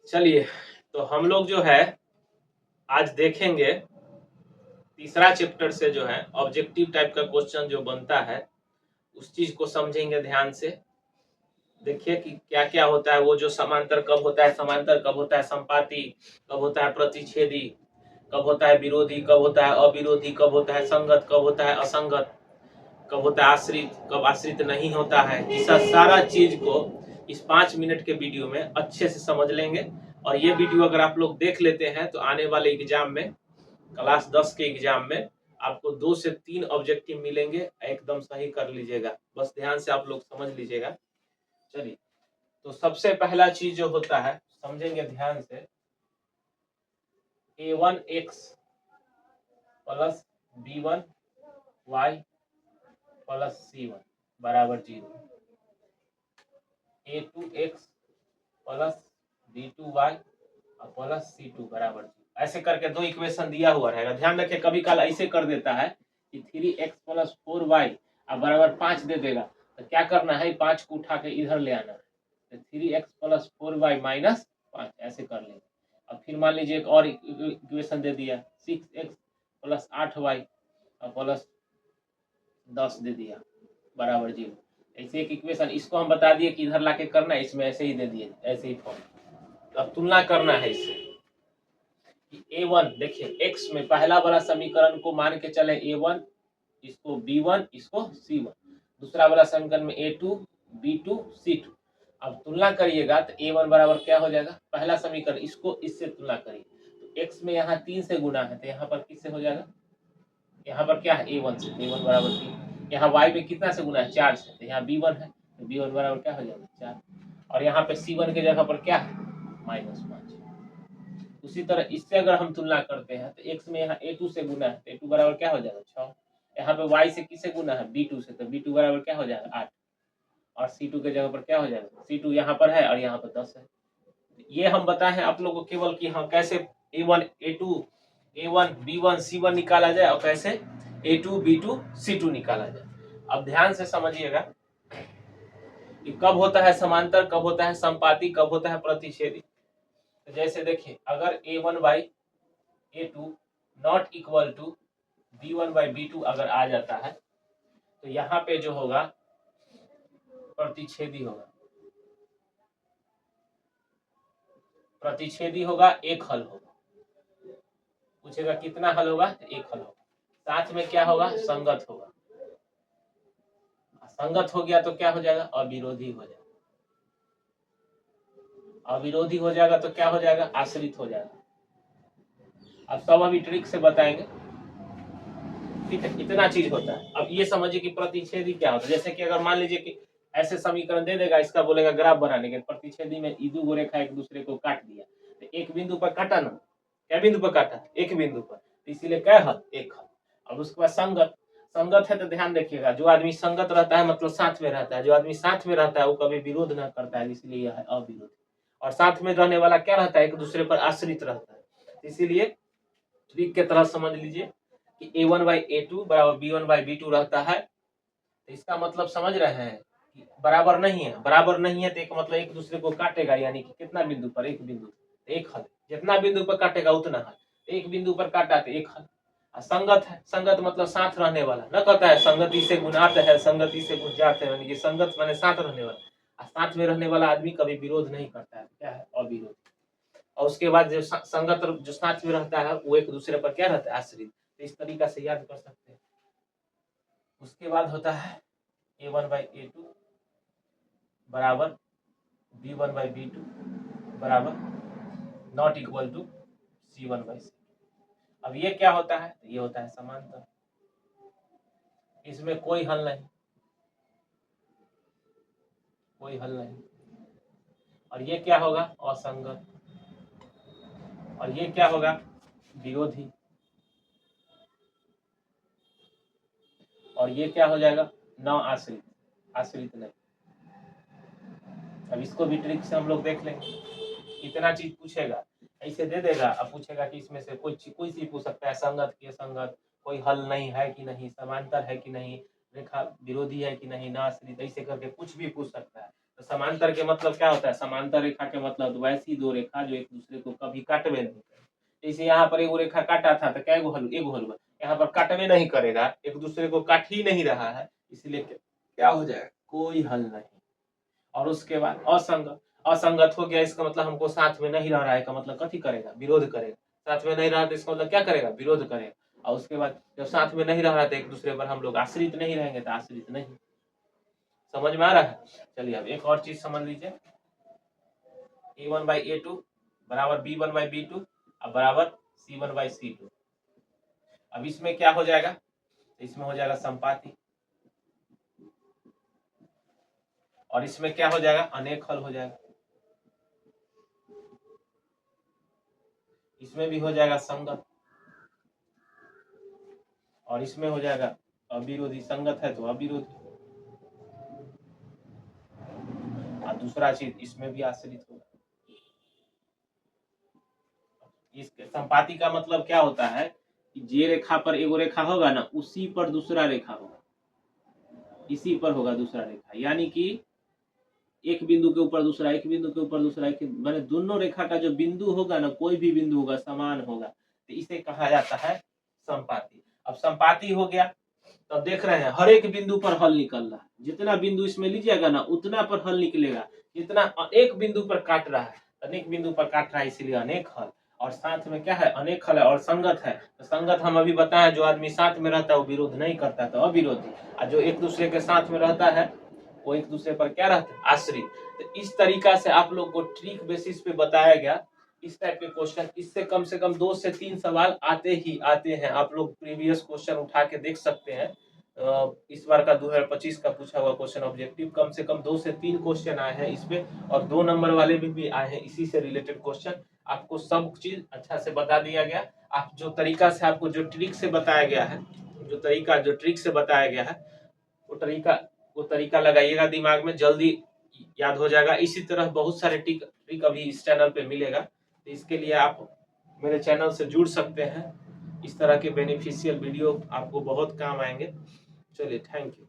चलिए, तो हम लोग जो है आज देखेंगे तीसरा चैप्टर से जो है ऑब्जेक्टिव टाइप का क्वेश्चन जो बनता है उस चीज को समझेंगे ध्यान से। देखिए कि क्या क्या होता है, वो जो समांतर कब होता है, समांतर कब होता है, संपाती कब होता है, प्रतिच्छेदी कब होता है, विरोधी कब होता है, अविरोधी कब होता है, संगत कब होता है, असंगत कब होता है, आश्रित कब आश्रित नहीं होता है। इस सारा चीज को इस 5 मिनट के वीडियो में अच्छे से समझ लेंगे। और ये वीडियो अगर आप लोग देख लेते हैं तो आने वाले एग्जाम में, क्लास 10 के एग्जाम में आपको 2 से 3 ऑब्जेक्टिव मिलेंगे, एकदम सही कर लीजिएगा। बस ध्यान से आप लोग समझ लीजिएगा। चलिए, तो सबसे पहला चीज जो होता है समझेंगे ध्यान से, a1x plus b1y plus c1 बराबर 0, a2x plus b2y plus c2 बराबर 0। ऐसे करके दो इक्वेशन दिया हुआ रहेगा। ध्यान रखें, कभी काल ऐसे कर देता है कि 3x प्लस 4y बराबर 5 दे देगा, तो क्या करना है, 5 को उठा के इधर ले आना है, तो 3x प्लस 4y माइनस 5 ऐसे कर लेंगे। अब फिर मान लीजिए एक और इक्वेशन दे दिया, 6x प्लस 8y प्लस 10 दे दिया बराबर 0। ऐसे एक इक्वेशन, इसको हम बता दिए कि इधर लाके करना है, इसमें ऐसे ही दे दिए, ऐसे ही फॉर्म। अब तुलना करना है इससे कि a1, देखिए x में पहला वाला समीकरण को मान के चले a1, इसको b1, इसको c1। दूसरा वाला समीकरण में a2, b2, c2। अब तुलना करिएगा तो a1 बराबर क्या हो जाएगा, पहला समीकरण इसको इससे तुलना करिए, तो x में यहाँ 3 से गुना है तो यहाँ पर किससे हो जाएगा, यहाँ पर क्या है a1 से, a1 बराबर 3। यहाँ y में कितना से गुना है, 4 से, तो यहाँ b1 है तो b1 बराबर क्या हो जाएगा, 4। और यहाँ पे c1 के जगह पर क्या है, -5। उसी तरह इससे अगर हम तुलना करते हैं तो x में यहाँ a2 से गुना है तो a2 बराबर क्या हो जाएगा, 6। यहाँ पे y से किससे गुना है, b2 से, तो b2 बराबर क्या हो जाएगा, 8। और c2 के जगह पर क्या हो जाएगा, c2 यहाँ पर है और यहाँ पर 10 है। ये हम बताए हैं आप लोगों को केवल कि हाँ कैसे a1 a2 a1 b1 c1 निकाला जाए और कैसे a2 b2 c2 निकाला जाए। अब ध्यान से समझिएगा कि कब होता है समांतर, कब होता है संपाती, कब होता है प्रतिच्छेदी। तो जैसे देखिए, अगर a1 by a2 not equal to b1 by b2 अगर आ जाता है तो यहाँ पे जो होगा प्रतिच्छेदी होगा, प्रतिच्छेदी होगा, एक हल होगा। पूछेगा कितना हल होगा, एक हल होगा। साथ में क्या होगा, संगत होगा। संगत हो गया तो क्या हो जाएगा, अविरोधी हो जाएगा। अविरोधी हो जाएगा तो क्या हो जाएगा, आश्रित हो जाएगा। अब सब अभी ट्रिक से बताएंगे, ठीक है। इतना चीज होता है। अब ये समझिए कि प्रतिच्छेदी क्या होता है। जैसे कि अगर मान लीजिए कि ऐसे समीकरण दे देगा, इसका बोलेगा ग्राफ बनाने के, प्रतिच्छेदी में ई दो रेखा एक दूसरे को काट दिया, तो एक बिंदु पर काटा ना, क्या बिंदु पर काटा, एक बिंदु पर, इसीलिए क्या हल, एक हल। अब उसके बाद संगत, संगत है तो ध्यान रखिएगा, जो आदमी संगत रहता है मतलब साथ में रहता है, जो आदमी साथ में रहता है वो कभी विरोध न करता है, इसलिए यह है अविरोधी। और साथ में रहने वाला क्या रहता है, एक दूसरे पर आश्रित रहता है। इसीलिए ट्रिक के तरह समझ लीजिए कि a1 बाई a2 बराबर b1 बाई b2 रहता है। तो इसका मतलब समझ रहे हैं कि बराबर नहीं है, बराबर नहीं है तो एक मतलब एक दूसरे को काटेगा, यानी कि कितना बिंदु पर, एक बिंदु, एक हल। जितना बिंदु पर काटेगा उतना हल। एक बिंदु पर काटा तो एक हल। संगत है, संगत मतलब साथ रहने वाला, न कहता है संगति से गुणात है, संगति से गुण जात है, यानी कि संगत माने साथ रहने वाला। साथ में रहने वाला आदमी कभी विरोध नहीं करता है, क्या है, अविरोध। और उसके बाद जो संगत जो साथ में रहता है वो एक दूसरे पर क्या रहता है, आश्रित। तो इस तरीका से याद कर सकते हैं। उसके बाद होता है a1 बाई a2 बराबर b1 बाई b2 बराबर not equal to c1 by c2। अब ये क्या होता है, ये होता है समांतर, इसमें कोई हल नहीं, कोई हल नहीं। और ये क्या होगा, असंगत। और ये क्या होगा, विरोधी। और ये क्या हो जाएगा, न आश्रित, आश्रित नहीं। अब इसको भी ट्रिक से हम लोग देख लेंगे। इतना चीज पूछेगा, ऐसे दे देगा, अब पूछेगा कि इसमें से कोई चीज पूछ सकता है, संगत की असंगत, कोई हल नहीं है कि नहीं, समांतर है कि नहीं, रेखा विरोधी है कि नहीं, नाश्रित, ऐसे करके कुछ भी पूछ सकता है। तो समांतर के मतलब क्या होता है? समांतर रेखा के मतलब वैसी दो रेखा जो एक दूसरे को कभी काटवे नहीं करे। जैसे यहाँ पर एगो रेखा काटा था तो क्या एगो हलवा, यहाँ पर काटवे नहीं करेगा, एक दूसरे को काट ही नहीं रहा है, इसलिए क्या हो जाएगा? कोई हल नहीं। और उसके बाद असंगत, असंगत हो गया, इसका मतलब हमको साथ में नहीं रह रहा है का मतलब कथी करेगा? विरोध करेगा। साथ में नहीं रहा तो इसका मतलब क्या करेगा? विरोध करेगा। और उसके बाद जब साथ में नहीं रह रहा तो एक दूसरे पर हम लोग आश्रित नहीं रहेंगे, तो आश्रित नहीं। समझ में आ रहा है? चलिए अब एक और चीज समझ लीजिए, A1/A2 बराबर B1/B2 अब बराबर C1/C2। अब इसमें क्या हो जाएगा? इसमें हो जाएगा संपाती, और इसमें क्या हो जाएगा? अनेक हल हो जाएगा। इसमें भी हो जाएगा संगत, और इसमें हो जाएगा अविरोधी। संगत है तो अविरोधी, और दूसरा चीज इसमें भी आश्रित होगा। इस संपाती का मतलब क्या होता है कि जे रेखा पर एगो रेखा होगा ना, उसी पर दूसरा रेखा होगा, इसी पर होगा दूसरा रेखा, यानी कि एक बिंदु के ऊपर दूसरा, एक बिंदु के ऊपर दूसरा, एक मैंने दोनों रेखा का जो बिंदु होगा ना, कोई भी बिंदु होगा समान होगा, तो इसे कहा जाता है संपाती। अब संपाती हो गया तो देख रहे हैं हर एक बिंदु पर हल निकल रहा है, जितना बिंदु इसमें लीजिएगा ना उतना पर हल निकलेगा, जितना एक बिंदु पर काट रहा है, अनेक बिंदु पर काट रहा है, इसीलिए अनेक हल। और साथ में क्या है? अनेक हल है। और संगत है तो संगत हम अभी बताएं, जो आदमी साथ में रहता है वो विरोध नहीं करता तो अविरोधी, और जो एक दूसरे के साथ में रहता है वो एक दूसरे पर क्या रहता है? आश्रित। तो इस तरीका से आप लोग को ट्रिक बेसिस पे बताया गया इस टाइप के क्वेश्चन। इससे कम से कम 2 से 3 सवाल आते ही आते हैं। आप लोग प्रीवियस क्वेश्चन उठा के देख सकते हैं। इस बार का 2025 का पूछा हुआ क्वेश्चन ऑब्जेक्टिव कम से कम 2 से 3 क्वेश्चन आए हैं इसमें, और 2 नंबर वाले भी आए हैं इसी से रिलेटेड क्वेश्चन। आपको सब चीज अच्छा से बता दिया गया। आप जो तरीका से, आपको जो ट्रिक से बताया गया है, जो ट्रिक से बताया गया है, वो तरीका लगाइएगा दिमाग में, जल्दी याद हो जाएगा। इसी तरह बहुत सारे ट्रिक अभी इस चैनल पे मिलेगा, तो इसके लिए आप मेरे चैनल से जुड़ सकते हैं। इस तरह के बेनिफिशियल वीडियो आपको बहुत काम आएंगे। चलिए, थैंक यू।